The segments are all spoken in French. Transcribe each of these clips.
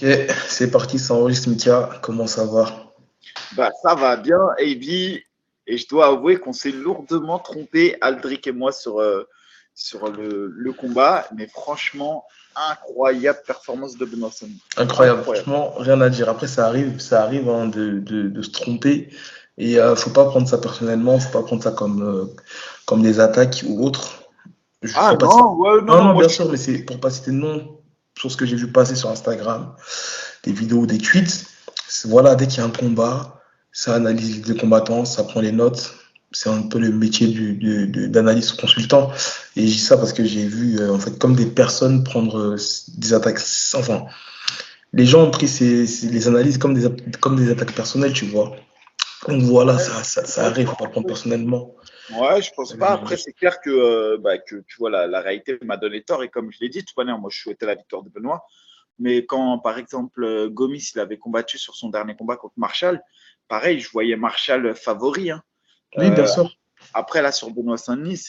Ok, c'est parti, ça enregistre Mika. Comment ça va? Bah, ça va bien, Avi. Et je dois avouer qu'on s'est lourdement trompé, Aldric et moi, sur le combat. Mais franchement, incroyable performance de Benoît Saint. Incroyable, Incroyable. franchement, rien à dire. Après, ça arrive hein, de se tromper. Et faut pas prendre ça personnellement, faut pas prendre ça comme des attaques ou autres. Je Ah faut pas citer- non, ouais, non, Non, non, non, moi bien je suis. sûr, mais c'est pour pas citer de nom sur ce que j'ai vu passer sur Instagram, des vidéos, des tweets. Voilà, dès qu'il y a un combat, ça analyse les deux combattants, ça prend les notes. C'est un peu le métier d'analyste consultant. Et je dis ça parce que j'ai vu, en fait, comme des personnes prendre des attaques. Enfin, les gens ont pris les analyses comme des attaques personnelles, tu vois. Donc voilà, Ouais, ça ouais, arrive, faut pas le prendre personnellement. ouais, je C'est pense ça que je pas. veux Après, dire. c'est clair que tu vois, la réalité m'a donné tort. Et comme je l'ai dit, tout à l'heure, moi, je souhaitais la victoire de Benoît. Mais quand, par exemple, Gomis, il avait combattu sur son dernier combat contre Marshall, pareil, je voyais Marshall favori, hein. Oui, bien Euh, sûr. Après, là, sur Benoît Saint-Denis,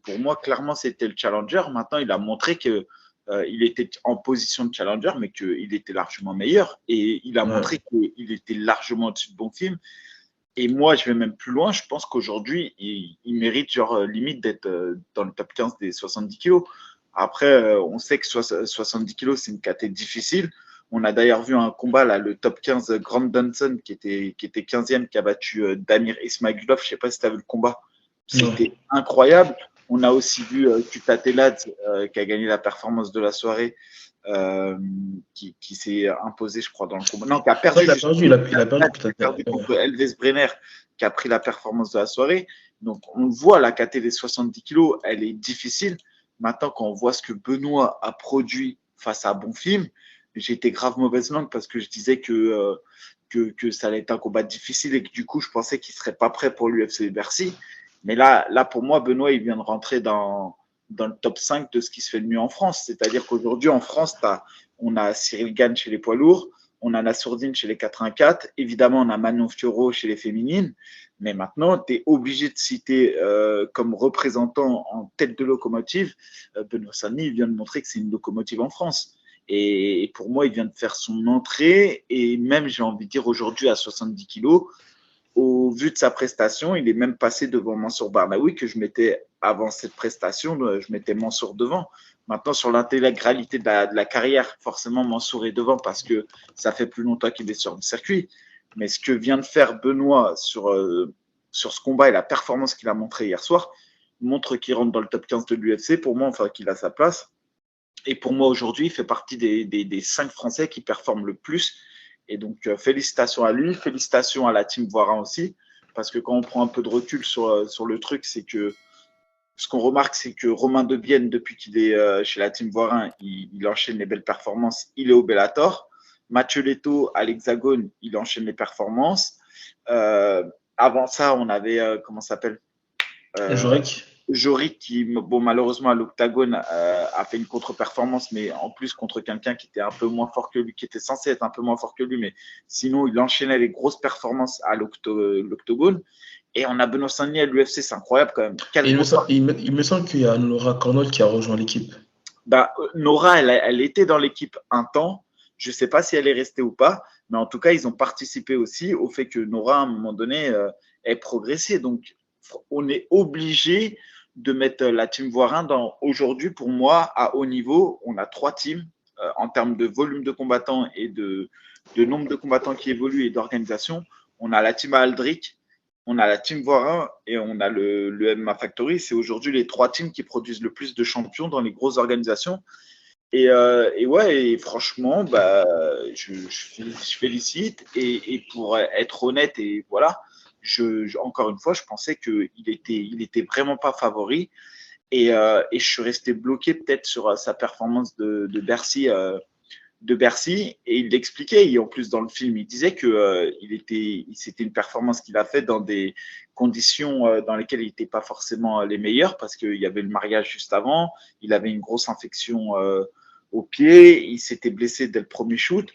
pour moi, clairement, c'était le challenger. Maintenant, il a montré que il était en position de challenger, mais qu'il était largement meilleur. Et il a Ouais. montré qu'il était largement au-dessus de Bonfim. Et moi, je vais même plus loin. Je pense qu'aujourd'hui, il mérite, genre, limite d'être dans le top 15 des 70 kilos. Après, on sait que 70 kilos, c'est une catégorie difficile. On a d'ailleurs vu un combat, là, le top 15 Grant Dunson, qui était 15e, qui a battu Damir Ismagulov. Je ne sais pas si tu as vu le combat. Non. C'était incroyable. On a aussi vu Kuta Telad, qui a gagné la performance de la soirée, euh, qui s'est imposé, je crois, dans le combat. Non, qui a Non, perdu il a perdu, justement. il a perdu Telad peut qui a perdu être. contre Elves Brenner, qui a pris la performance de la soirée. Donc, on voit la KT des 70 kilos, elle est difficile. Maintenant, quand on voit ce que Benoît a produit face à Bonfim, j'ai été grave mauvaise langue parce que je disais que ça allait être un combat difficile et que du coup, je pensais qu'il ne serait pas prêt pour l'UFC Bercy. Mais là, pour moi, Benoît, il vient de rentrer dans le top 5 de ce qui se fait de mieux en France. C'est-à-dire qu'aujourd'hui, en France, on a Cyril Gane chez les poids lourds, on a Nassourdine chez les 84, évidemment, on a Manon Fiorot chez les féminines, mais maintenant, tu es obligé de citer comme représentant en tête de locomotive, Benoît Saint-Denis, il vient de montrer que c'est une locomotive en France. Et pour moi, il vient de faire son entrée, et même, j'ai envie de dire, aujourd'hui, à 70 kilos, au vu de sa prestation, il est même passé devant Mansour Barnaoui, que je mettais, avant cette prestation, je mettais Mansour devant. Maintenant, sur l'intégralité de la carrière, forcément, Mansour est devant parce que ça fait plus longtemps qu'il est sur le circuit. Mais ce que vient de faire Benoît sur ce combat et la performance qu'il a montré hier soir montre qu'il rentre dans le top 15 de l'UFC, pour moi, enfin, qu'il a sa place. Et pour moi, aujourd'hui, il fait partie des 5 Français qui performent le plus. Et donc, félicitations à lui, félicitations à la team Voirin aussi. Parce que quand on prend un peu de recul sur le truc, c'est que ce qu'on remarque, c'est que Romain Debienne, depuis qu'il est chez la team Voirin, il enchaîne les belles performances. Il est au Bellator. Mathieu Leto, à l'Hexagone, il enchaîne les performances. Euh, Avant ça, on avait, comment ça s'appelle, euh, Jurek. Jory qui, bon, malheureusement, à l'octagone, a fait une contre-performance, mais en plus contre quelqu'un qui était un peu moins fort que lui, qui était censé être un peu moins fort que lui, mais sinon, il enchaînait les grosses performances à l'octogone. Et on a Benoît Saint-Denis à l'UFC, c'est incroyable quand même. Quel Et gros parcours. il me semble qu'il y a Nora Cornol qui a rejoint l'équipe. Bah, Nora, elle était dans l'équipe un temps. Je ne sais pas si elle est restée ou pas, mais en tout cas, ils ont participé aussi au fait que Nora, à un moment donné, ait progressé. Donc, on est obligé de mettre la team Voirin dans. Aujourd'hui, pour moi, à haut niveau, on a 3 teams en termes de volume de combattants et de nombre de combattants qui évoluent et d'organisation. On a la team Aldric, on a la team Voirin et on a le MMA Factory. C'est aujourd'hui les 3 teams qui produisent le plus de champions dans les grosses organisations. Et ouais, et franchement, bah, je félicite. Et pour être honnête, et voilà, encore une fois, je pensais qu'il était vraiment pas favori. Et je suis resté bloqué peut-être sur sa performance de Bercy, et il l'expliquait. Et en plus, dans le film, il disait que c'était une performance qu'il a faite dans des conditions dans lesquelles il n'était pas forcément les meilleures, parce qu'il y avait le mariage juste avant, il avait une grosse infection au pied, il s'était blessé dès le premier shoot.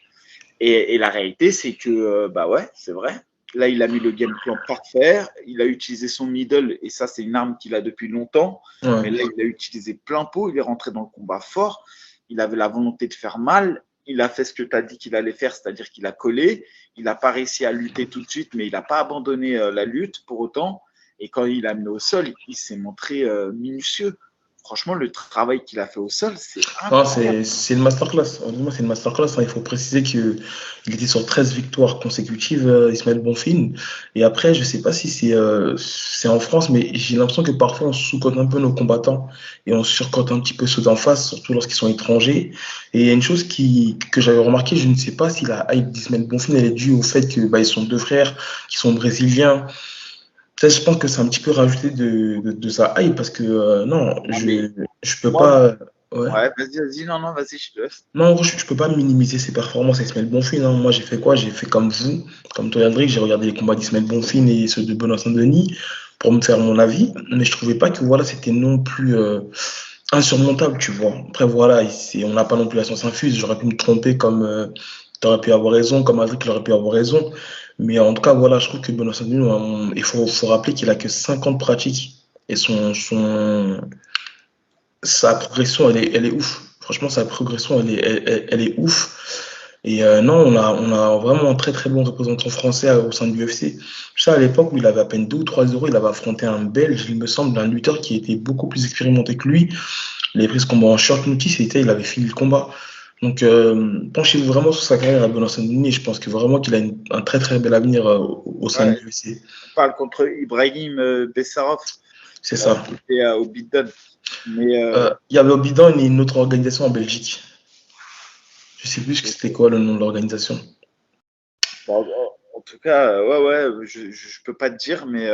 Et la réalité, c'est que, bah ouais, c'est vrai. Là, il a mis le game plan parfait. Il a utilisé son middle, et ça, c'est une arme qu'il a depuis longtemps. Mais Ouais. là, il a utilisé plein pot. Il est rentré dans le combat fort. il avait la volonté de faire mal. Il a fait ce que tu as dit qu'il allait faire, c'est-à-dire qu'il a collé. Il n'a pas réussi à lutter tout de suite, mais il n'a pas abandonné la lutte pour autant. Et quand il a amené au sol, il s'est montré minutieux. Franchement, le travail qu'il a fait au sol, c'est Non, incroyable. c'est une masterclass. Honnêtement, c'est une masterclass, hein. Il faut préciser qu'il était sur 13 victoires consécutives, Ismaël Bonfim. Et après, je sais pas si c'est en France, mais j'ai l'impression que parfois on sous-cote un peu nos combattants et on surcote un petit peu ceux d'en face, surtout lorsqu'ils sont étrangers. Et il y a une chose que j'avais remarqué, je ne sais pas si la hype d'Ismaël Bonfim elle est due au fait que ils sont deux frères qui sont brésiliens. Ça, je pense que c'est un petit peu rajouté de sa hype parce que non, Ah, mais je peux moi, pas. Ouais. ouais, vas-y, non, non, vas-y, je te laisse. Non, en gros, je peux pas minimiser ses performances avec Ismaël Bonfim, hein. Moi, j'ai fait quoi? J'ai fait comme vous, comme toi, André, j'ai regardé les combats d'Ismaël Bonfim et ceux de Benoît Saint-Denis pour me faire mon avis, mais je trouvais pas que voilà, c'était non plus insurmontable, tu vois. Après, voilà, on n'a pas non plus la science infuse. J'aurais pu me tromper comme tu aurais pu avoir raison, comme Adric aurait pu avoir raison. Mais en tout cas, voilà, je trouve que Benoît Saint-Denis, faut rappeler qu'il a que 50 pratiques et sa progression, elle est ouf. Franchement, sa progression, elle est ouf. Et non, on a vraiment un très très bon représentant français au sein de l'UFC. Ça, à l'époque où il avait à peine 2 ou 3 euros, il avait affronté un Belge, il me semble, un lutteur qui était beaucoup plus expérimenté que lui. Il avait pris ce combat en short notice et il avait fini le combat. Donc, penchez-vous vraiment sur sa carrière à Benoît Saint-Denis. Je pense que vraiment qu'il a un très très bel avenir au sein de Ouais, l'UFC. on parle contre Ibrahim Bessarov, C'est ça. qui était au Beatdown. Mais Il y avait Obidan et une autre organisation en Belgique. Je sais plus que c'était quoi le nom de l'organisation. bon, en tout cas, ouais, je peux pas te dire, mais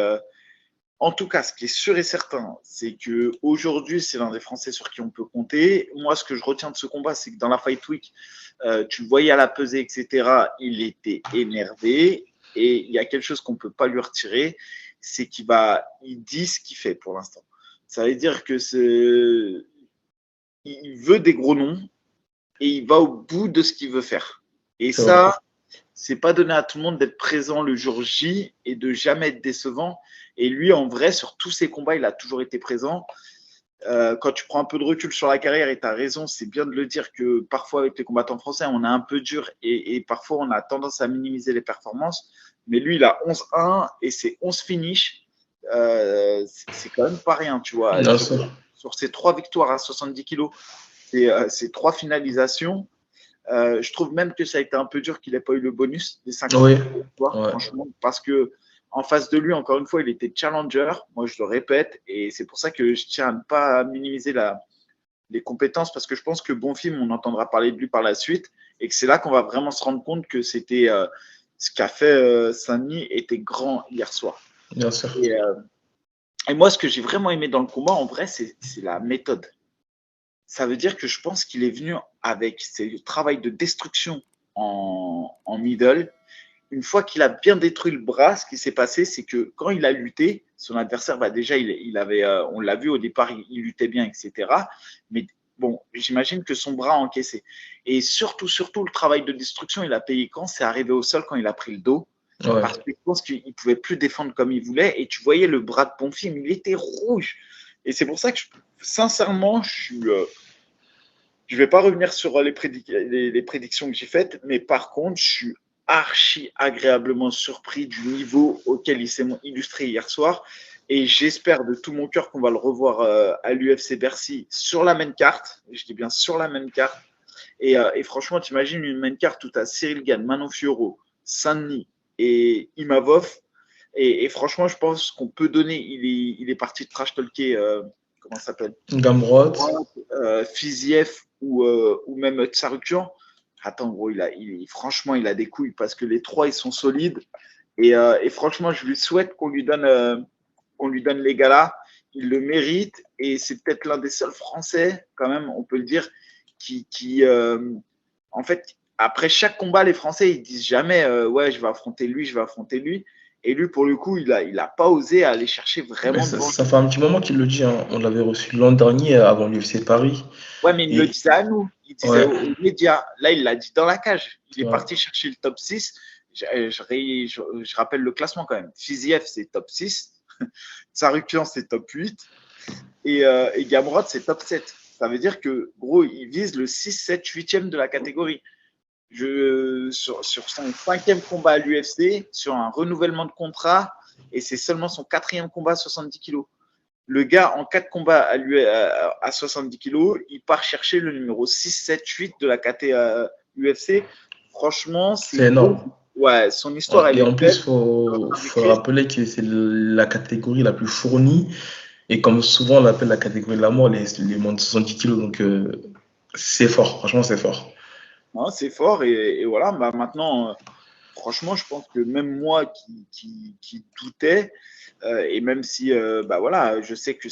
en tout cas, ce qui est sûr et certain, c'est que aujourd'hui, c'est l'un des Français sur qui on peut compter. Moi, ce que je retiens de ce combat, c'est que dans la Fight Week, tu le voyais à la pesée, etc. Il était énervé. Et il y a quelque chose qu'on ne peut pas lui retirer, c'est il dit ce qu'il fait pour l'instant. Ça veut dire que il veut des gros noms et il va au bout de ce qu'il veut faire. Et C'est vrai. ça, c'est pas donné à tout le monde d'être présent le jour J et de jamais être décevant. Et lui, en vrai, sur tous ses combats, il a toujours été présent. Quand tu prends un peu de recul sur la carrière, et tu as raison, c'est bien de le dire que parfois avec les combattants français, on est un peu dur et parfois on a tendance à minimiser les performances. Mais lui, il a 11-1 et c'est 11 finishes. C'est quand même pas rien, tu vois. Bien sûr. Sur ses 3 victoires à 70 kilos, c'est 3 finalisations. Je trouve même que ça a été un peu dur qu'il n'ait pas eu le bonus des 50 Oui. victoires, Ouais. franchement, parce que en face de lui, encore une fois, il était challenger. Moi, je le répète, et c'est pour ça que je tiens à ne pas minimiser les compétences, parce que je pense que Bonfim, on entendra parler de lui par la suite, et que c'est là qu'on va vraiment se rendre compte que c'était ce qu'a fait Saint-Denis était grand hier soir. Bien sûr. Et moi, ce que j'ai vraiment aimé dans le combat, en vrai, c'est la méthode. Ça veut dire que je pense qu'il est venu avec ce travail de destruction en middle. Une fois qu'il a bien détruit le bras, ce qui s'est passé, c'est que quand il a lutté, son adversaire, déjà, il avait, on l'a vu au départ, il luttait bien, etc. Mais bon, j'imagine que son bras a encaissé. Et surtout, le travail de destruction, il a payé quand c'est arrivé au sol, quand il a pris le dos. Ouais. Parce que je pense qu'il ne pouvait plus défendre comme il voulait. Et tu voyais le bras de Bonfim, il était rouge. Et c'est pour ça que, sincèrement, je vais pas revenir sur les prédictions que j'ai faites, mais par contre, je suis archi agréablement surpris du niveau auquel il s'est illustré hier soir. Et j'espère de tout mon cœur qu'on va le revoir à l'UFC Bercy sur la même carte. Je dis bien sur la même carte. Et franchement, tu imagines une main carte où tu as Cyril Gann, Manon Fiorot, Saint-Denis et Imavov. Et franchement, je pense qu'on peut donner. Il est parti de trash talker. Comment ça s'appelle? Gamrot. Fiziev ou même Tsarukian. Attends, gros, franchement, il a des couilles parce que les trois, ils sont solides. Et franchement, je lui souhaite qu'on lui donne les galas. Il le mérite. Et c'est peut-être l'un des seuls Français, quand même, on peut le dire, qui en fait, après chaque combat, les Français, ils disent jamais ouais, je vais affronter lui, je vais affronter lui. Et lui, pour le coup, il a pas osé aller chercher Mais vraiment devant ça lui. fait un petit moment qu'il le dit, hein. On l'avait reçu l'an dernier avant l'UFC Paris. Ouais, mais il le Et disait à nous, il disait ouais, aux médias. Là, il l'a dit dans la cage. Il est ouais. parti chercher le top 6. Je rappelle le classement quand même. Fiziev, c'est top 6. Tsarukian, c'est top 8. Et Gamrot, c'est top 7. Ça veut dire que, gros, il vise le 6, 7, 8e de la catégorie. Sur son 5e combat à l'UFC, sur un renouvellement de contrat, et c'est seulement son 4e combat à 70 kilos. Le gars, en 4 combats à 70 kilos, il part chercher le numéro 6, 7, 8 de la KT UFC. Franchement, C'est énorme. Ouais, son histoire, elle Et est en plus, belle. il faut rappeler que c'est la catégorie la plus fournie. Et comme souvent on l'appelle la catégorie de la mort, les moins de 70 kilos. Donc, c'est fort. Franchement, c'est fort. Non, c'est fort. Et voilà, bah, maintenant, franchement, je pense que même moi qui doutais, et même si bah, voilà, je sais que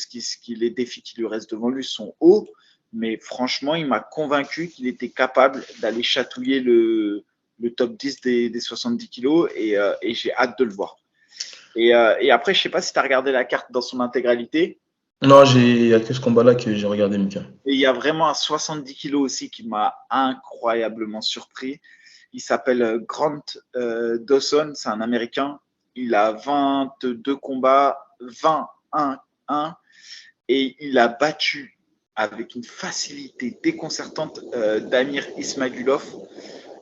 les défis qui lui restent devant lui sont hauts, mais franchement, il m'a convaincu qu'il était capable d'aller chatouiller le top 10 des 70 kilos et j'ai hâte de le voir. Et après, je ne sais pas si tu as regardé la carte dans son intégralité. Non, il n'y a que ce combat-là que j'ai regardé, Mika. Et il y a vraiment un 70 kilos aussi qui m'a incroyablement surpris. Il s'appelle Grant Dawson, c'est un Américain. Il a 22 combats, 20-1-1, et il a battu avec une facilité déconcertante Damir Ismagulov.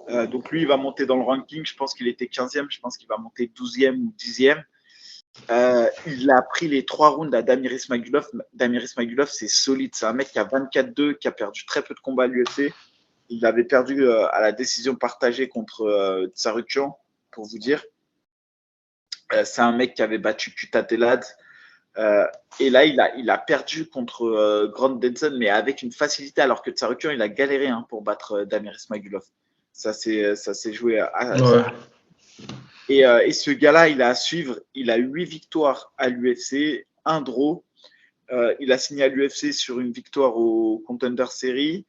Donc lui, il va monter dans le ranking. Je pense qu'il était 15e, je pense qu'il va monter 12e ou 10e. Il a pris les 3 rounds à Damir Ismagulov. Damir Ismagulov, c'est solide. C'est un mec qui a 24-2, qui a perdu très peu de combats à l'UFC. Il avait perdu à la décision partagée contre Tsarukyan, pour vous dire. C'est un mec qui avait battu Kutatelad. Et là, il a perdu contre Grant Denson, mais avec une facilité, alors que Tsarukyan, il a galéré pour battre Damir Ismagulov. Ça s'est joué à Ouais. Et ce gars-là, il a à suivre. Il a 8 victoires à l'UFC, 1 draw. Il a signé à l'UFC sur une victoire au Contender Series.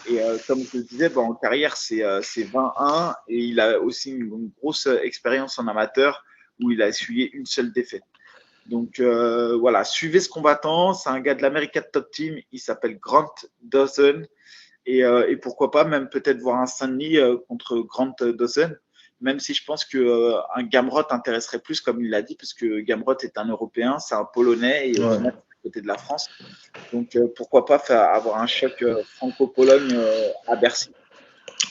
Et comme je le disais, en carrière, c'est 20-1. Et il a aussi une grosse expérience en amateur où il a essuyé une seule défaite. Donc voilà, suivez ce combattant. C'est un gars de l'American Top Team. Il s'appelle Grant Dawson. Et pourquoi pas même peut-être voir un Stanley contre Grant Dawson. Même si je pense qu'un Gamrot intéresserait plus, comme il l'a dit, parce que Gamrot est un Européen, c'est un Polonais, et au final, c'est à côté de la France. Donc, pourquoi pas avoir un choc franco-pologne à Bercy.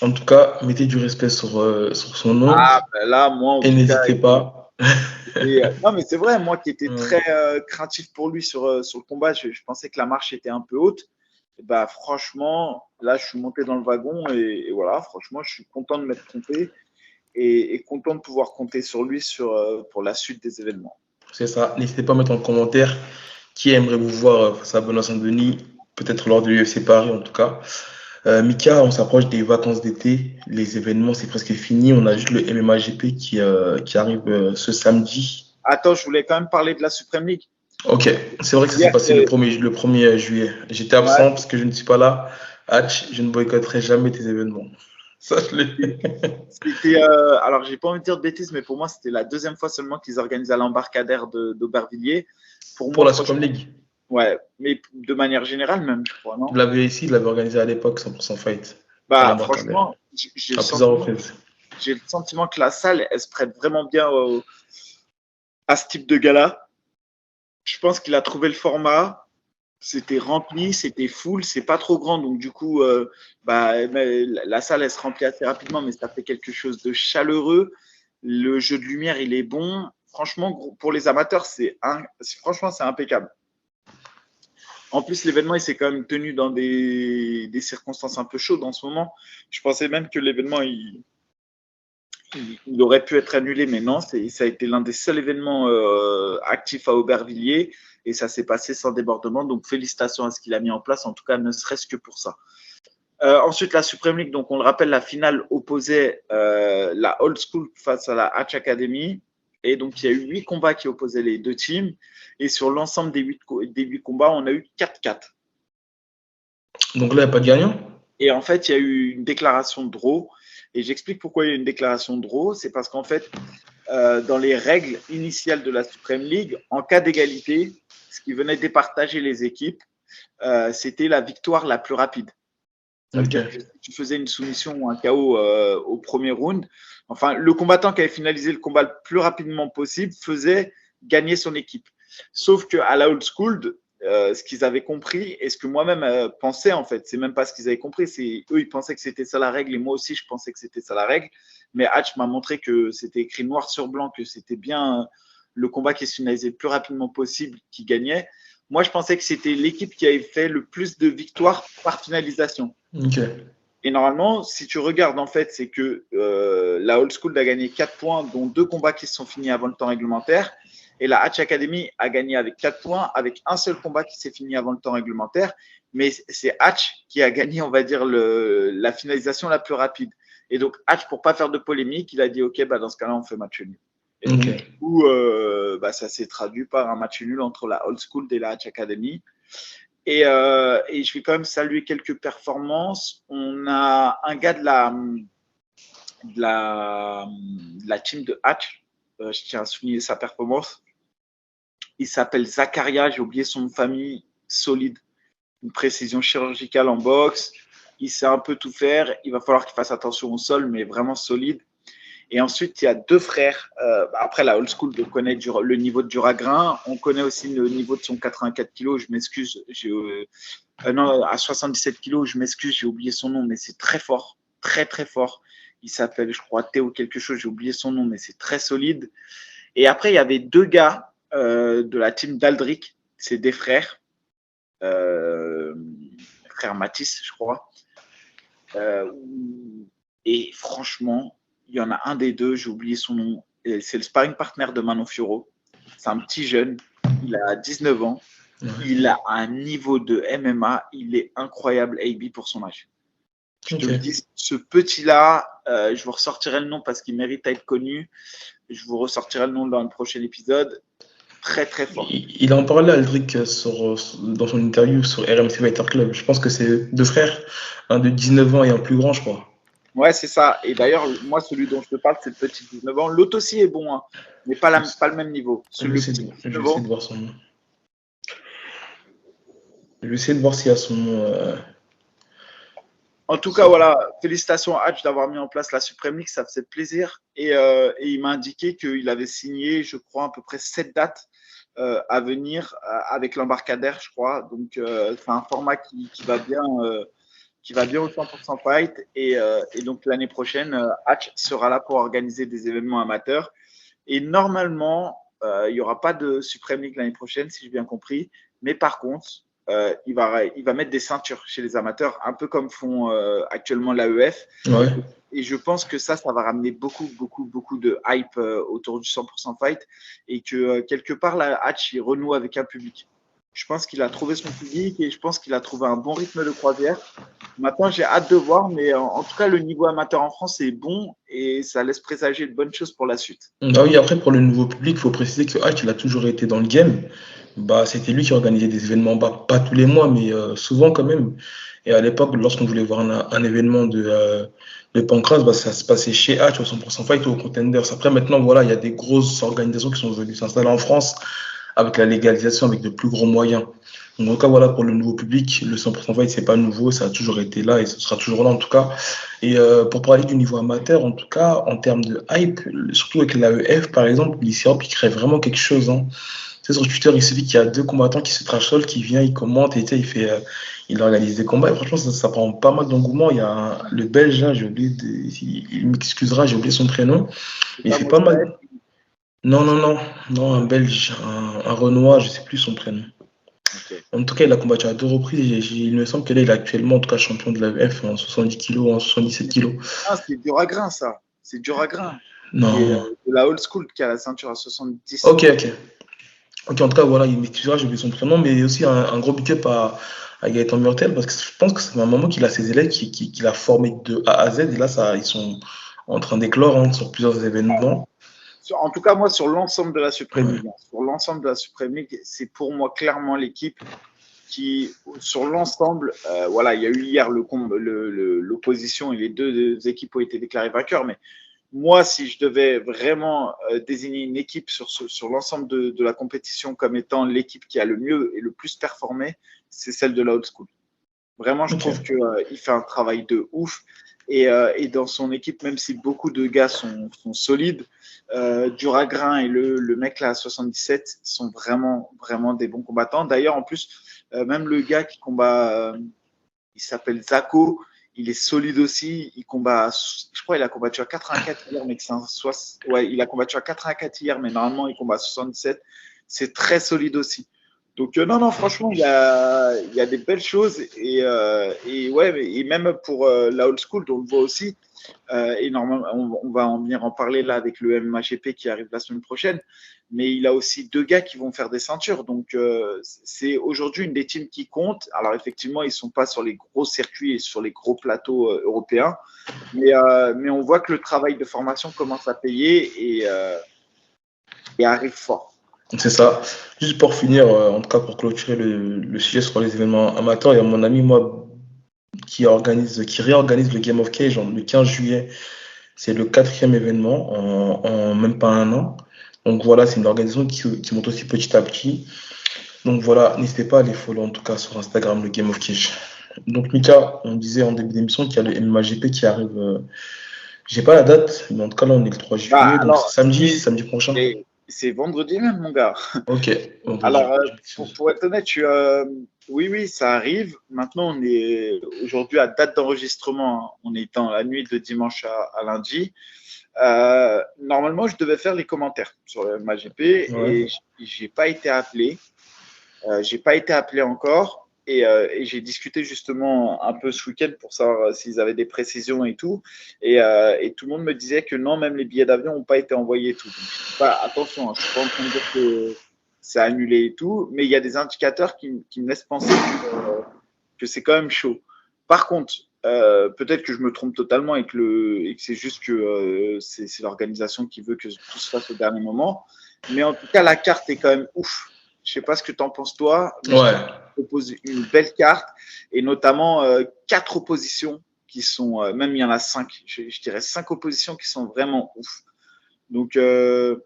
En tout cas, mettez du respect sur son nom. Ah, ben là, moi, en et tout n'hésitez cas, pas. non, mais c'est vrai, moi qui étais très craintif pour lui sur le combat, je pensais que la marche était un peu haute. Et bah, franchement, là, je suis monté dans le wagon et voilà, franchement, je suis content de m'être trompé. Et content de pouvoir compter sur lui pour la suite des événements. C'est ça. N'hésitez pas à mettre en commentaire qui aimerait vous voir face à Benoît Saint-Denis, peut-être lors de l'UFC Paris en tout cas. Mika, on s'approche des vacances d'été. Les événements, c'est presque fini. On a juste le MMA GP qui arrive ce samedi. Attends, je voulais quand même parler de la Supreme League. Ok, c'est vrai que ça s'est passé le 1er juillet. J'étais absent parce que je ne suis pas là. Hatch, je ne boycotterai jamais tes événements. Sache-le. Alors, j'ai pas envie de dire de bêtises, mais pour moi, c'était la 2e fois seulement qu'ils organisent à l'embarcadère d'Aubervilliers. Pour la Supreme League. Ouais, mais de manière générale même, je crois, non? Il l'avait organisé à l'époque, 100% Fight. Bah, franchement, j'ai à plusieurs reprises. J'ai le sentiment que la salle, elle se prête vraiment bien à ce type de gala. Je pense qu'il a trouvé le format. C'était rempli, c'était full, c'est pas trop grand, donc du coup, la salle elle se remplit assez rapidement, mais ça fait quelque chose de chaleureux. Le jeu de lumière, il est bon. Franchement, pour les amateurs, franchement, c'est impeccable. En plus, l'événement, il s'est quand même tenu dans des circonstances un peu chaudes en ce moment. Je pensais même que l'événement, il aurait pu être annulé, mais non, ça a été l'un des seuls événements actifs à Aubervilliers. Et ça s'est passé sans débordement. Donc, félicitations à ce qu'il a mis en place, en tout cas, ne serait-ce que pour ça. Ensuite, la Supreme League, donc on le rappelle, la finale opposait la Old School face à la Hatch Academy. Et donc, il y a eu 8 combats qui opposaient les deux teams. Et sur l'ensemble des 8 combats, on a eu 4-4. Donc là, il n'y a pas de gagnant? Et en fait, il y a eu une déclaration de draw. Et j'explique pourquoi il y a eu une déclaration de draw. C'est parce qu'en fait, dans les règles initiales de la Supreme League, en cas d'égalité, ce qui venait départager les équipes, c'était la victoire la plus rapide. Ça veut dire que si tu faisais une soumission ou un KO au premier round, enfin, le combattant qui avait finalisé le combat le plus rapidement possible faisait gagner son équipe. Sauf qu'à la old school, ce qu'ils avaient compris et ce que moi-même pensais en fait. C'est même pas ce qu'ils avaient compris, c'est eux ils pensaient que c'était ça la règle et moi aussi je pensais que c'était ça la règle. Mais Hatch m'a montré que c'était écrit noir sur blanc, que c'était bien le combat qui se finalisait le plus rapidement possible qui gagnait. Moi je pensais que c'était l'équipe qui avait fait le plus de victoires par finalisation. Ok. Et normalement, si tu regardes, en fait, c'est que la Old School a gagné 4 points, dont 2 combats qui se sont finis avant le temps réglementaire. Et la Hatch Academy a gagné avec 4 points, avec un seul combat qui s'est fini avant le temps réglementaire. Mais c'est Hatch qui a gagné, on va dire, la finalisation la plus rapide. Et donc, Hatch, pour pas faire de polémique, il a dit OK, bah, dans ce cas-là, on fait match nul. Et donc, Ok. du coup, ça s'est traduit par un match nul entre la Old School et la Hatch Academy. Et je vais quand même saluer quelques performances. On a un gars de la team de Hatch. Je tiens à souligner sa performance. Il s'appelle Zakaria, j'ai oublié son nom de famille, solide. Une précision chirurgicale en boxe. Il sait un peu tout faire. Il va falloir qu'il fasse attention au sol, mais vraiment solide. Et ensuite, il y a 2 frères. Après, la Old School, on connaît le niveau de Duragrin. On connaît aussi le niveau de son 84 kg. Je m'excuse. Non, à 77 kg, je m'excuse, j'ai oublié son nom, mais c'est très fort. Très, très fort. Il s'appelle, je crois, Théo quelque chose. J'ai oublié son nom, mais c'est très solide. Et après, il y avait 2 gars de la team d'Aldric. C'est des frères. Frère Mathis, je crois. Et franchement, il y en a un des deux, j'ai oublié son nom. C'est le sparring partner de Manon Fiorot. C'est un petit jeune. Il a 19 ans. Ouais. Il a un niveau de MMA. Il est incroyable, AB, pour son âge. Je te le dis, ce petit-là, je vous ressortirai le nom parce qu'il mérite à être connu. Je vous ressortirai le nom dans le prochain épisode. Très, très fort. Il en parlait, Aldric, dans son interview sur RMC Fighter Club. Je pense que c'est 2 frères, un de 19 ans et un plus grand, je crois. Ouais, c'est ça. Et d'ailleurs, moi, celui dont je te parle, c'est le petit 19 ans. L'autre aussi est bon, hein, mais pas le même niveau. Je vais essayer de voir son nom. Je vais essayer de voir s'il y a son nom. En tout cas, voilà, félicitations à Hatch d'avoir mis en place la Supreme League, ça faisait plaisir. Et il m'a indiqué qu'il avait signé, je crois, à peu près 7 dates à venir avec l'embarcadère, je crois. Donc, c'est un format qui va bien au 100% Fight. Et donc, l'année prochaine, Hatch sera là pour organiser des événements amateurs. Et normalement, il n'y aura pas de Supreme League l'année prochaine, si j'ai bien compris. Mais par contre, il va mettre des ceintures chez les amateurs, un peu comme font actuellement l'AEF. Ouais. Et je pense que ça va ramener beaucoup, beaucoup, beaucoup de hype autour du 100% Fight et que quelque part, la Hatch, il renoue avec un public. Je pense qu'il a trouvé son public et je pense qu'il a trouvé un bon rythme de croisière. Maintenant, j'ai hâte de voir, mais en tout cas, le niveau amateur en France est bon et ça laisse présager de bonnes choses pour la suite. Ah oui, après, pour le nouveau public, il faut préciser que Hatch, il a toujours été dans le game. Bah, c'était lui qui organisait des événements, bah, pas tous les mois, mais souvent quand même. Et à l'époque, lorsqu'on voulait voir un événement de Pancras, bah, ça se passait chez Hatch, au 100% Fight ou au Contenders. Après, maintenant, voilà, il y a des grosses organisations qui sont venues s'installer en France avec la légalisation, avec de plus gros moyens. Donc, en tout cas, voilà, pour le nouveau public, le 100% Fight, c'est pas nouveau, ça a toujours été là et ce sera toujours là, en tout cas. Et pour parler du niveau amateur, en tout cas, en termes de hype, surtout avec l'AEF, par exemple, l'ICRP, il crée vraiment quelque chose, hein. Tu sais, sur Twitter, il suffit qu'il y a 2 combattants qui se trash talk, qui vient, il commente et tu sais, il organise des combats. Et franchement, ça prend pas mal d'engouement. Il y a le Belge, là, j'ai oublié, il m'excusera, j'ai oublié son prénom. Mais il fait pas mal. Non, non, non, non, un Belge, un Renoir, je sais plus son prénom. Okay. En tout cas, il a combattu à 2 reprises. Il me semble qu'il est actuellement, en tout cas, champion de l'AEF en 70 kg, en 77 kg. Ah, c'est Duragrin, ça. C'est Duragrin. Non. Qui est de la old school qui a la ceinture à 70. Ok, ok. Ok, en tout cas, voilà, il m'excusera, j'ai oublié son prénom, mais aussi un gros big up à Gaëtan Murtel, parce que je pense que c'est un moment qu'il a ses élèves qu'il a formés de A à Z, et là, ils sont en train d'éclore, hein, sur plusieurs événements. En tout cas, moi, sur l'ensemble de la Supreme League, sur l'ensemble de la Supreme League, c'est pour moi clairement l'équipe qui, sur l'ensemble, voilà, il y a eu hier l'opposition et les 2 équipes ont été déclarées vainqueurs, mais moi, si je devais vraiment désigner une équipe sur l'ensemble de la compétition comme étant l'équipe qui a le mieux et le plus performé, c'est celle de la old school. Vraiment, je trouve qu'il fait un travail de ouf. Et dans son équipe, même si beaucoup de gars sont solides, Duragrin et le mec là à 77 sont vraiment, vraiment des bons combattants. D'ailleurs, en plus, même le gars qui combat, il s'appelle Zako, il est solide aussi. Il combat, je crois, il a combattu à 84 hier, mais ouais, il a combattu à 84 hier, mais normalement, il combat à 77. C'est très solide aussi. Donc, non, franchement, il y a des belles choses. Ouais, et même pour la old school, on le voit aussi. Et normalement, on va en venir en parler là avec le MMAGP qui arrive la semaine prochaine. Mais il a aussi 2 gars qui vont faire des ceintures. Donc, c'est aujourd'hui une des teams qui compte. Alors, effectivement, ils ne sont pas sur les gros circuits et sur les gros plateaux européens. Mais on voit que le travail de formation commence à payer et arrive fort. C'est ça. Juste pour finir, en tout cas pour clôturer le sujet sur les événements amateurs, il y a mon ami, moi, qui réorganise le Game of Cage le 15 juillet. C'est le 4e événement en même pas un an. Donc voilà, c'est une organisation qui monte aussi petit à petit. Donc voilà, n'hésitez pas à les follow en tout cas sur Instagram, le Game of Cage. Donc Mika, on disait en début d'émission qu'il y a le MMAGP qui arrive. J'ai pas la date, mais en tout cas là on est le 3 juillet, donc c'est samedi prochain. C'est vendredi même, mon gars. Ok. Alors, pour être honnête, oui, ça arrive. Maintenant, on est aujourd'hui à date d'enregistrement. On est dans la nuit de dimanche à lundi. Normalement, je devais faire les commentaires sur le MAGP et j'ai pas été appelé. J'ai pas été appelé encore. Et j'ai discuté justement un peu ce week-end pour savoir s'ils avaient des précisions et tout. Et tout le monde me disait que non, même les billets d'avion n'ont pas été envoyés et tout. Donc, attention, je ne suis pas en train de dire que c'est annulé et tout, mais il y a des indicateurs qui me laissent penser que c'est quand même chaud. Par contre, peut-être que je me trompe totalement et que c'est juste que c'est l'organisation qui veut que tout se fasse au dernier moment. Mais en tout cas, la carte est quand même ouf. Je ne sais pas ce que tu en penses toi, mais je propose une belle carte et notamment 4 oppositions qui sont, même il y en a 5, je dirais 5 oppositions qui sont vraiment ouf. Donc, je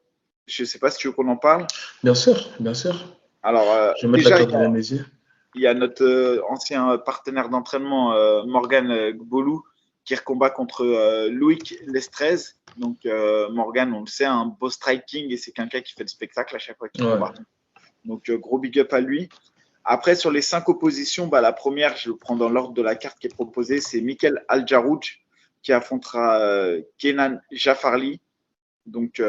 ne sais pas si tu veux qu'on en parle. Bien sûr, bien sûr. Alors, je vais mettre la carte devant mes yeux. Il y a notre ancien partenaire d'entraînement, Morgan Gbolou, qui combat contre Loïc Lestrez. Donc, Morgan, on le sait, un beau striking et c'est quelqu'un qui fait le spectacle à chaque fois qu'il combat. Donc, gros big up à lui. Après, sur les 5 oppositions, la première, je le prends dans l'ordre de la carte qui est proposée, c'est Mikel Al-Jarouj qui affrontera Kenan Jaffarli. Donc,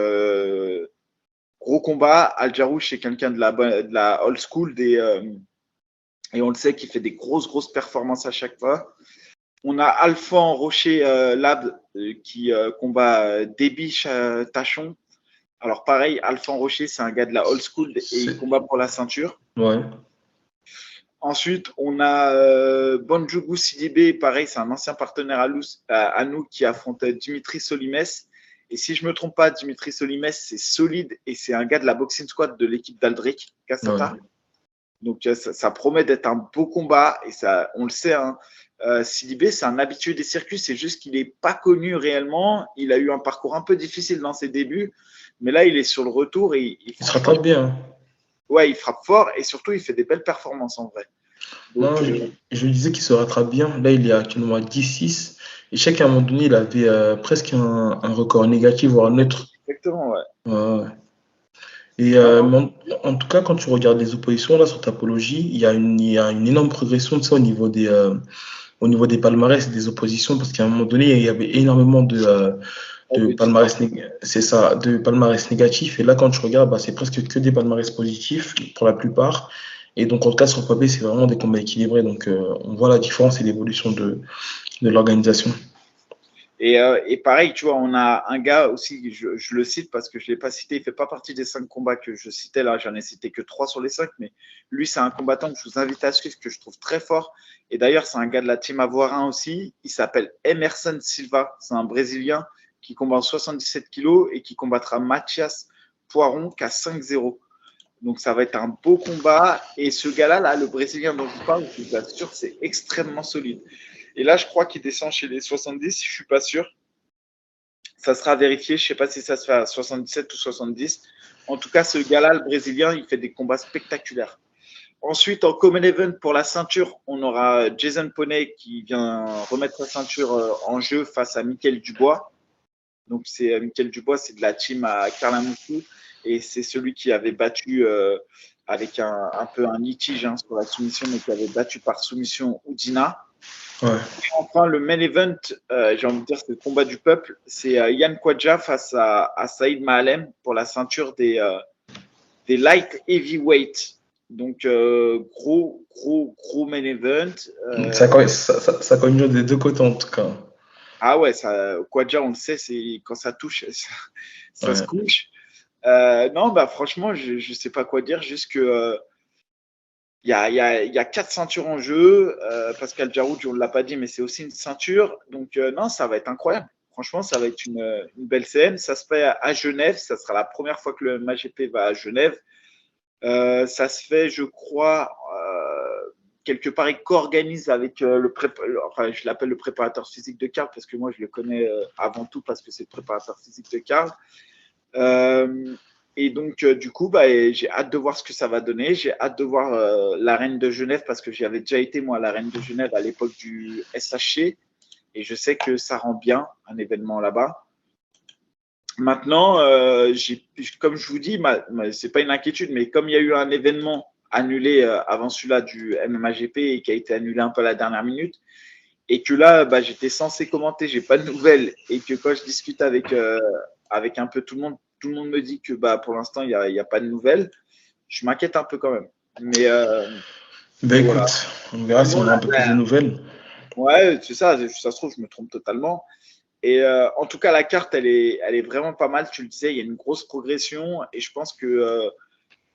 gros combat. Al-Jarouj, c'est quelqu'un de la old school et on le sait qu'il fait des grosses performances à chaque fois. On a Alphand Rocher Lab qui combat Déby Tachon. Alors pareil, Alphand Rocher, c'est un gars de la old school et il combat pour la ceinture. Ouais. Ensuite, on a Bonjougou Sidibé, pareil, c'est un ancien partenaire à nous qui affronte Dimitri Solimes. Et si je ne me trompe pas, Dimitri Solimes, c'est solide et c'est un gars de la boxing squad de l'équipe d'Aldric Cassata. Ouais. Donc, ça promet d'être un beau combat et ça, on le sait, hein, Sidibé, c'est un habitué des circuits, c'est juste qu'il n'est pas connu réellement. Il a eu un parcours un peu difficile dans ses débuts, mais là, il est sur le retour et il se rattrape bien. Ouais, il frappe fort et surtout, il fait des belles performances en vrai. Donc, non, je disais qu'il se rattrape bien. Là, il est actuellement à 10-6. Et je sais qu'à un moment donné, il avait presque un record négatif, voire neutre. Exactement, ouais. Ouais. Et en tout cas, quand tu regardes les oppositions là sur Tapologie, il y a une énorme progression de ça au niveau des palmarès et des oppositions, parce qu'à un moment donné, il y avait énormément de palmarès, de palmarès négatifs. Et là, quand tu regardes, c'est presque que des palmarès positifs pour la plupart. Et donc, en tout cas, sur le papier, c'est vraiment des combats équilibrés. Donc, on voit la différence et l'évolution de l'organisation. Et pareil, tu vois, on a un gars aussi, je le cite parce que je ne l'ai pas cité, il ne fait pas partie des 5 combats que je citais là, j'en ai cité que 3 sur les 5, mais lui, c'est un combattant que je vous invite à suivre, que je trouve très fort. Et d'ailleurs, c'est un gars de la team Avoirin aussi, il s'appelle Emerson Silva, c'est un Brésilien qui combat en 77 kilos et qui combattra Mathias Poiron qui a 5-0. Donc, ça va être un beau combat. Et ce gars-là, là, le Brésilien dont je parle, je vous assure, c'est extrêmement solide. Et là, je crois qu'il descend chez les 70, je ne suis pas sûr. Ça sera vérifié, je ne sais pas si ça se fait à 77 ou 70. En tout cas, ce gars-là, le Brésilien, il fait des combats spectaculaires. Ensuite, en Common Event pour la ceinture, on aura Jason Poney qui vient remettre sa ceinture en jeu face à Mickaël Dubois. Donc, c'est Mickaël Dubois, c'est de la team à Karla Moussou et c'est celui qui avait battu avec un peu un litige sur la soumission, mais qui avait battu par soumission Oudina. Ouais. Et enfin, le main event, j'ai envie de dire, c'est le combat du peuple. C'est Yann Kwadja face à Saïd Mahalem pour la ceinture des light heavyweight. Donc, gros main event. Ça cogne des deux côtés en tout cas. Ah ouais, Kwadja, on le sait, c'est quand ça touche, ça se couche. Non, bah franchement, je sais pas quoi dire, juste que il y a 4 ceintures en jeu. Pascal Jaroud, on ne l'a pas dit, mais c'est aussi une ceinture. Donc, non, ça va être incroyable. Franchement, ça va être une belle scène. Ça se fait à Genève. Ça sera la première fois que le MAGP va à Genève. Ça se fait, je crois, quelque part, il co-organise avec je l'appelle le préparateur physique de Karl parce que moi, je le connais avant tout parce que c'est le préparateur physique de Karl. Et donc, du coup, j'ai hâte de voir ce que ça va donner. J'ai hâte de voir l'arène de Genève parce que j'y avais déjà été, moi, à l'arène de Genève à l'époque du SHC. Et je sais que ça rend bien un événement là-bas. Maintenant, comme je vous dis, ce n'est pas une inquiétude, mais comme il y a eu un événement annulé avant celui-là du MMAGP et qui a été annulé un peu à la dernière minute, et que là, j'étais censé commenter, je n'ai pas de nouvelles, et que quand je discute avec un peu tout le monde me dit que pour l'instant, il n'y a pas de nouvelles. Je m'inquiète un peu quand même. Mais écoute, voilà. On verra si on a un peu plus de nouvelles. Ouais, c'est ça. Ça se trouve, je me trompe totalement. Et en tout cas, la carte, elle est vraiment pas mal. Tu le disais, il y a une grosse progression. Et je pense que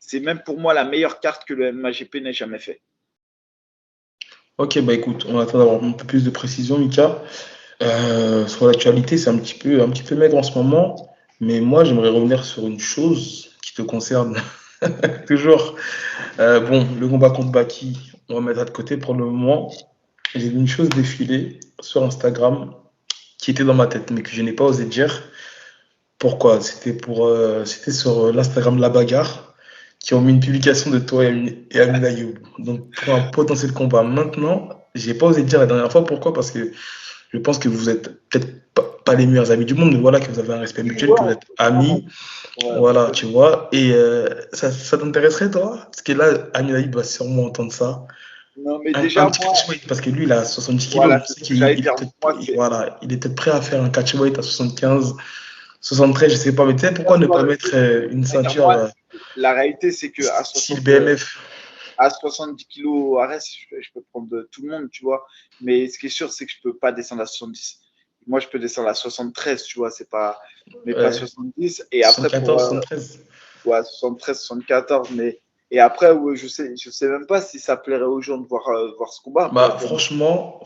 c'est même pour moi la meilleure carte que le MAGP n'ait jamais fait. Ok, écoute, on attend d'avoir un peu plus de précision, Mika. Sur l'actualité, c'est un petit peu maigre en ce moment, mais moi j'aimerais revenir sur une chose qui te concerne toujours. Le combat contre Baki, on va mettre de côté pour le moment. J'ai vu une chose défiler sur Instagram qui était dans ma tête, mais que je n'ai pas osé dire. Pourquoi? C'était sur l'Instagram La Bagarre qui ont mis une publication de toi et Amin Ayoub. Donc pour un potentiel combat. Maintenant, j'ai pas osé dire la dernière fois. Pourquoi? Parce que je pense que vous êtes peut-être pas les meilleurs amis du monde, mais voilà, que vous avez un respect mutuel, que vous êtes amis. Ouais, voilà, tu vois. Et ça t'intéresserait, toi? Parce que là, Amin Ayoub va sûrement entendre ça. Non, mais déjà, un petit catchweight, parce que lui, il a 70 kilos. Voilà, il est peut-être prêt à faire un catchweight à 75, 73, je sais pas. Mais tu sais, pourquoi ne pas mettre une ceinture la réalité, c'est que à 70 kilos à reste, je peux prendre tout le monde, tu vois. Mais ce qui est sûr, c'est que je peux pas descendre à 70. Moi, je peux descendre à 73, tu vois, pas 70. Et après, 74, 73. Ouais, 73, 74, mais. Et après, je sais même pas si ça plairait aux gens de voir ce combat. Franchement,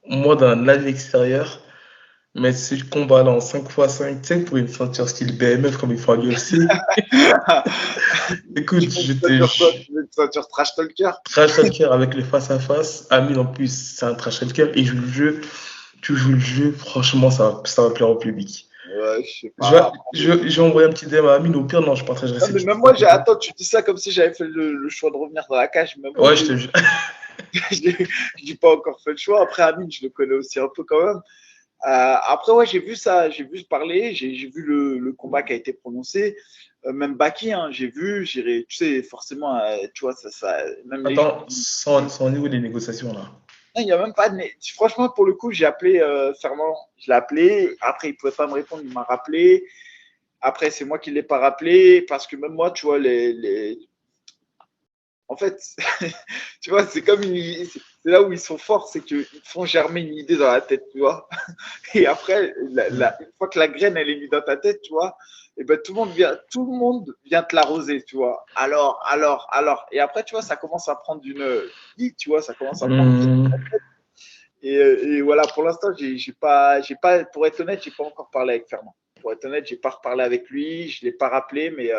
moi, dans live extérieur, mais ce combat-là en 5x5, tu sais, pour une ceinture style BMF comme il faut à l'UFC. Écoute, une ceinture trash talker. Trash talker avec les face-à-face. Amine, en plus, c'est un trash talker. Il joue le jeu. Tu joues le jeu. Franchement, ça va plaire au public. Ouais, je sais pas. Je vais envoyer un petit DM à Amine. Au pire, non, je partagerai ça. Mais même moi, attends, tu dis ça comme si j'avais fait le choix de revenir dans la cage. Même ouais, je te jure. Je n'ai pas encore fait le choix. Après, Amine, je le connais aussi un peu quand même. Après, ouais, j'ai vu ça, j'ai vu parler, j'ai vu le combat qui a été prononcé. Même Baki, j'ai vu, tu sais, forcément, tu vois, même attends, sans au niveau des négociations, là. Il n'y a même pas de. Franchement, pour le coup, j'ai appelé Fernand, je l'ai appelé. Après, il ne pouvait pas me répondre, il m'a rappelé. Après, c'est moi qui ne l'ai pas rappelé parce que même moi, tu vois, en fait, tu vois, c'est comme c'est là où ils sont forts, c'est qu'ils font germer une idée dans la tête, tu vois. Et après, une fois que la graine, elle est mise dans ta tête, tu vois, et ben tout le monde vient te l'arroser, tu vois. Alors. Et après, tu vois, ça commence à prendre une vie, tu vois, ça commence à prendre une tête. Et voilà, pour l'instant, j'ai pas, pour être honnête, j'ai pas encore parlé avec Fernand. Pour être honnête, j'ai pas reparlé avec lui, je l'ai pas rappelé, mais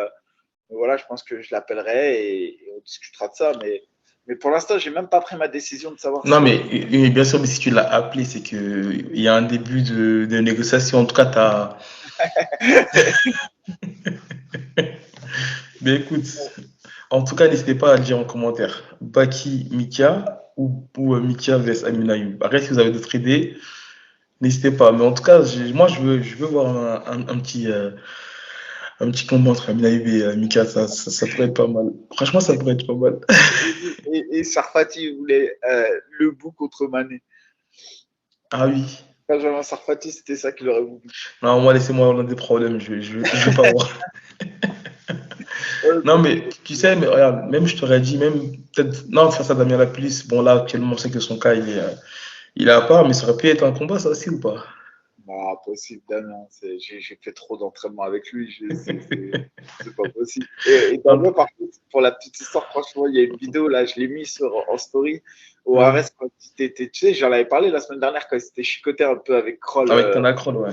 voilà, je pense que je l'appellerai et on discutera de ça. Mais pour l'instant, j'ai même pas pris ma décision de savoir. Non, mais bien sûr, mais si tu l'as appelé, c'est qu'il y a un début de négociation. En tout cas, tu as. Mais écoute, En tout cas, n'hésitez pas à le dire en commentaire. Baki Mika ou Mika vs Aminayu. Après, si vous avez d'autres idées, n'hésitez pas. Mais en tout cas, moi, je veux voir un petit combat entre Aminayu et Mika. Ça pourrait être pas mal. Franchement, ça pourrait être pas mal. Et Sarfati voulait le bout contre Mané. Ah oui. Benjamin Sarfati, c'était ça qu'il aurait voulu. Non, moi, laissez-moi, on a des problèmes. Je veux pas voir. Non, mais tu sais, mais regarde, même je t'aurais dit, même peut-être, non, face à Damien Lapulis, bon, là, actuellement, on sait que son cas, il est à part, mais ça aurait pu être un combat, ça aussi, ou pas? Bah, possible, Damien. J'ai fait trop d'entraînement avec lui. C'est pas possible. Et Damien, par contre, pour la petite histoire, franchement, il y a une vidéo, là, je l'ai mis en story. Au Ouais. Arès, quand il était, tu sais, j'en avais parlé la semaine dernière quand il s'était chicoté un peu avec Kroll. Avec Tanacrol, ouais.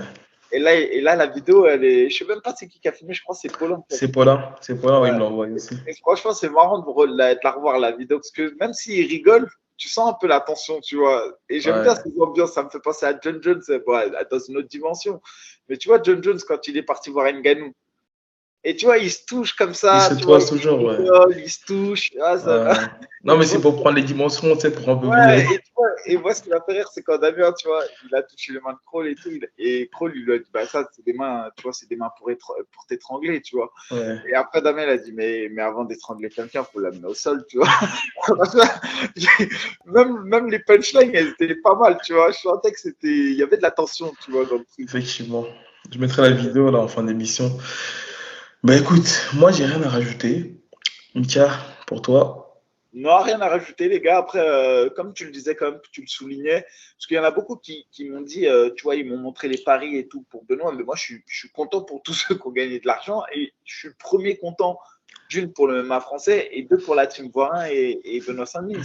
Et là, la vidéo, elle est. Je sais même pas c'est qui a filmé, je crois que c'est Paulin qui a C'est filmé. Paulin, ouais, il me Ouais. l'a envoyé aussi. Et franchement, c'est marrant de la revoir la vidéo parce que même s'il rigole, tu sens un peu la tension, tu vois. Et j'aime bien Ouais. ces ambiances, ça me fait penser à John Jones, bon, dans une autre dimension. Mais tu vois, John Jones, quand il est parti voir Ngannou, et tu vois, il se touche comme Il ça, se tu vois, toise toujours, il ouais. rigole, il se touche. Ah, ça, Non, et mais tu c'est vois, pour prendre les dimensions, tu sais, pour un peu mieux. ouais, et, tu vois, et moi, ce qui m'a fait rire, c'est quand Damien, tu vois, il a touché les mains de Kroll et tout, et Kroll, il lui a dit, bah ça, c'est des mains, tu vois, c'est des mains pour t'étrangler, tu vois. Ouais. Et après, Damien, il a dit, mais avant d'étrangler quelqu'un, il faut l'amener au sol, tu vois. Même les punchlines, elles étaient pas mal, tu vois. Je sentais que il y avait de la tension, tu vois, dans le truc. Effectivement. Je mettrai la vidéo là en fin d'émission. Bah écoute, moi j'ai rien à rajouter. Mika, pour toi. Non, rien à rajouter, les gars. Après, comme tu le disais, comme tu le soulignais, parce qu'il y en a beaucoup qui m'ont dit, tu vois, ils m'ont montré les paris et tout pour Benoît, mais moi, je suis content pour tous ceux qui ont gagné de l'argent et je suis le premier content, d'une pour le MMA français et deux pour la team Voirin et Benoît Saint-Denis.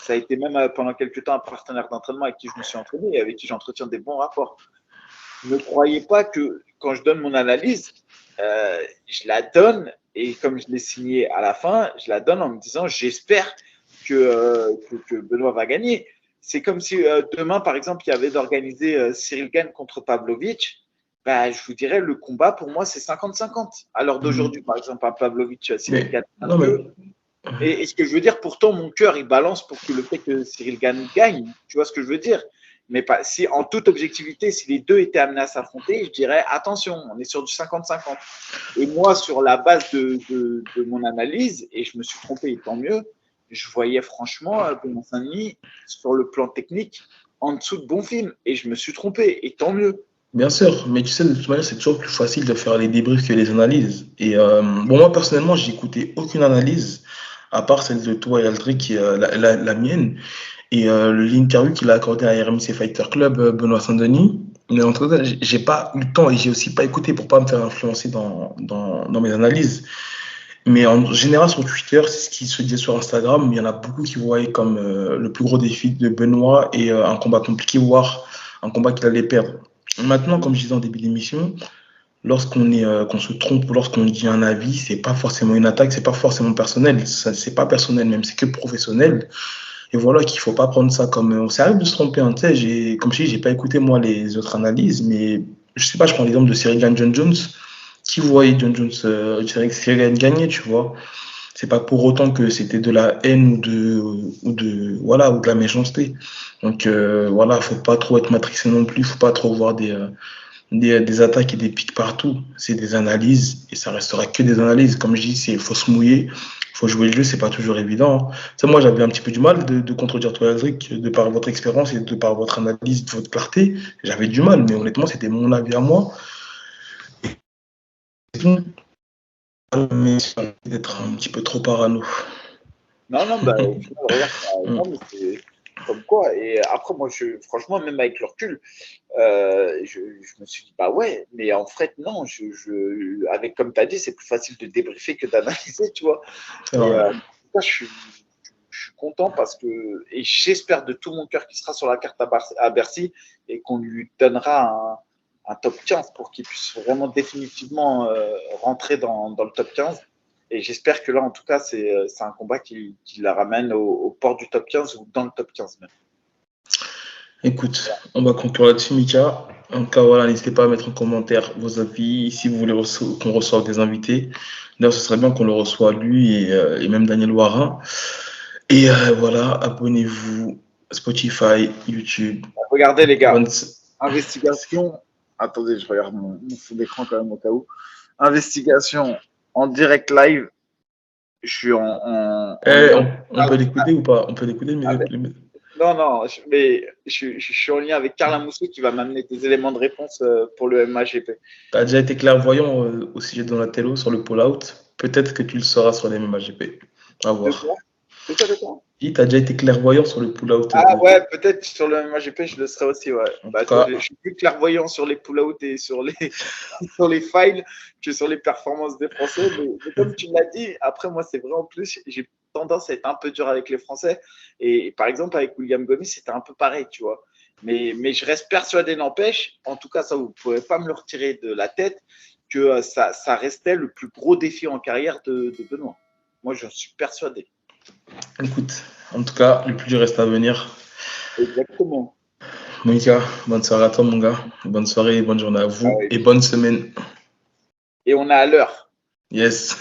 Ça a été même pendant quelques temps un partenaire d'entraînement avec qui je me suis entraîné et avec qui j'entretiens des bons rapports. Ne croyez pas que quand je donne mon analyse, je la donne et comme je l'ai signé à la fin, je la donne en me disant j'espère que Benoît va gagner. C'est comme si demain, par exemple, il y avait d'organiser Cyril Gane contre Pavlovich. Bah, je vous dirais, le combat, pour moi, c'est 50-50. À l'heure d'aujourd'hui, Mhm. par exemple, à Pavlovich, Cyril Mais Gane non mais que. Et ce que je veux dire, pourtant, mon cœur, il balance pour que le fait que Cyril Gane gagne. Tu vois ce que je veux dire? Mais pas, si, en toute objectivité, si les deux étaient amenés à s'affronter, je dirais attention, on est sur du 50-50. Et moi, sur la base de mon analyse, et je me suis trompé, et tant mieux, je voyais franchement Benoît Saint-Denis sur le plan technique en dessous de bon film. Et je me suis trompé, et tant mieux. bien sûr, mais tu sais, de toute manière, c'est toujours plus facile de faire les débriefs que les analyses. Et bon, moi personnellement, j'ai écouté aucune analyse, à part celle de toi et Aldric, qui est la mienne. Et l'interview qu'il a accordée à RMC Fighter Club, Benoît Saint-Denis. Mais en tout cas, j'ai pas eu le temps et j'ai aussi pas écouté pour pas me faire influencer dans mes analyses. Mais en général, sur Twitter, c'est ce qui se dit sur Instagram. Il y en a beaucoup qui voyaient comme le plus gros défi de Benoît et un combat compliqué, voire un combat qu'il allait perdre. Maintenant, comme je disais en début d'émission, qu'on se trompe ou lorsqu'on dit un avis, c'est pas forcément une attaque, c'est pas forcément personnel. Ça, c'est pas personnel même, c'est que professionnel. Et voilà qu'il faut pas prendre ça comme. On s'arrête de se tromper. Hein. Tu sais, comme je dis, j'ai pas écouté moi les autres analyses, mais je sais pas, je prends l'exemple de Cyril Gane Jones. Qui voyait John Jones, Cyril Gane gagner, tu vois. C'est pas pour autant que c'était de la haine voilà, ou de la méchanceté. Donc voilà, faut pas trop être matrixé non plus, faut pas trop voir des attaques et des pics partout. C'est des analyses et ça restera que des analyses. Comme je dis, c'est faut se mouiller, faut jouer le jeu, c'est pas toujours évident. Hein. Ça, moi, j'avais un petit peu du mal de contredire toi, Aldric, de par votre expérience et de par votre analyse, de votre clarté. J'avais du mal, mais honnêtement, c'était mon avis à moi. Mais d'être un petit peu trop parano. Non, non, bah, au final, regarde, non, mais c'est comme quoi. Et après, moi, franchement, même avec le recul, je me suis dit, bah ouais, mais en fait, non, avec, comme tu as dit, c'est plus facile de débriefer que d'analyser, tu vois. C'est Et vrai. en tout cas, je suis content parce que, et j'espère de tout mon cœur qu'il sera sur la carte à Bercy et qu'on lui donnera un top 15 pour qu'il puisse vraiment définitivement rentrer dans le top 15. Et j'espère que là, en tout cas, c'est un combat qui la ramène au port du top 15 ou dans le top 15 même. Écoute, on va conclure là-dessus, Mika. En tout cas, voilà, n'hésitez pas à mettre en commentaire vos avis si vous voulez qu'on reçoive des invités. D'ailleurs, ce serait bien qu'on le reçoive lui et même Daniel Warin. Et voilà, abonnez-vous Spotify, YouTube. Regardez, les gars, Bonne... investigation. Attendez, je regarde mon fond d'écran quand même au cas où. Investigation en direct live. Je suis en lien. On peut l'écouter ou pas? On peut l'écouter, mais Non, non, mais je suis en lien avec Carla Moussou qui va m'amener des éléments de réponse pour le MAGP. tu as déjà été clairvoyant au sujet de Donatello sur le pull-out. Peut-être que tu le sauras sur les MMAGP. À De voir. quoi? De quoi? Tu as déjà été clairvoyant sur le pull-out. Ah ouais, peut-être sur le MAGP, je le serai aussi, ouais. Bah, toi, je suis plus clairvoyant sur les pull-out et sur les, sur les files que sur les performances des Français. Mais comme tu l'as dit, après, moi, c'est vrai en plus, j'ai tendance à être un peu dur avec les Français. Et par exemple, avec William Gomis, c'était un peu pareil, tu vois. Mais je reste persuadé, n'empêche, en tout cas, ça, vous ne pouvez pas me le retirer de la tête, que ça restait le plus gros défi en carrière de Benoît. Moi, j'en suis persuadé. écoute, en tout cas, le plus dur reste à venir. Exactement. Monica, bonne soirée à toi, mon gars. Bonne soirée et bonne journée à vous. Et bonne semaine. Et on est à l'heure. Yes.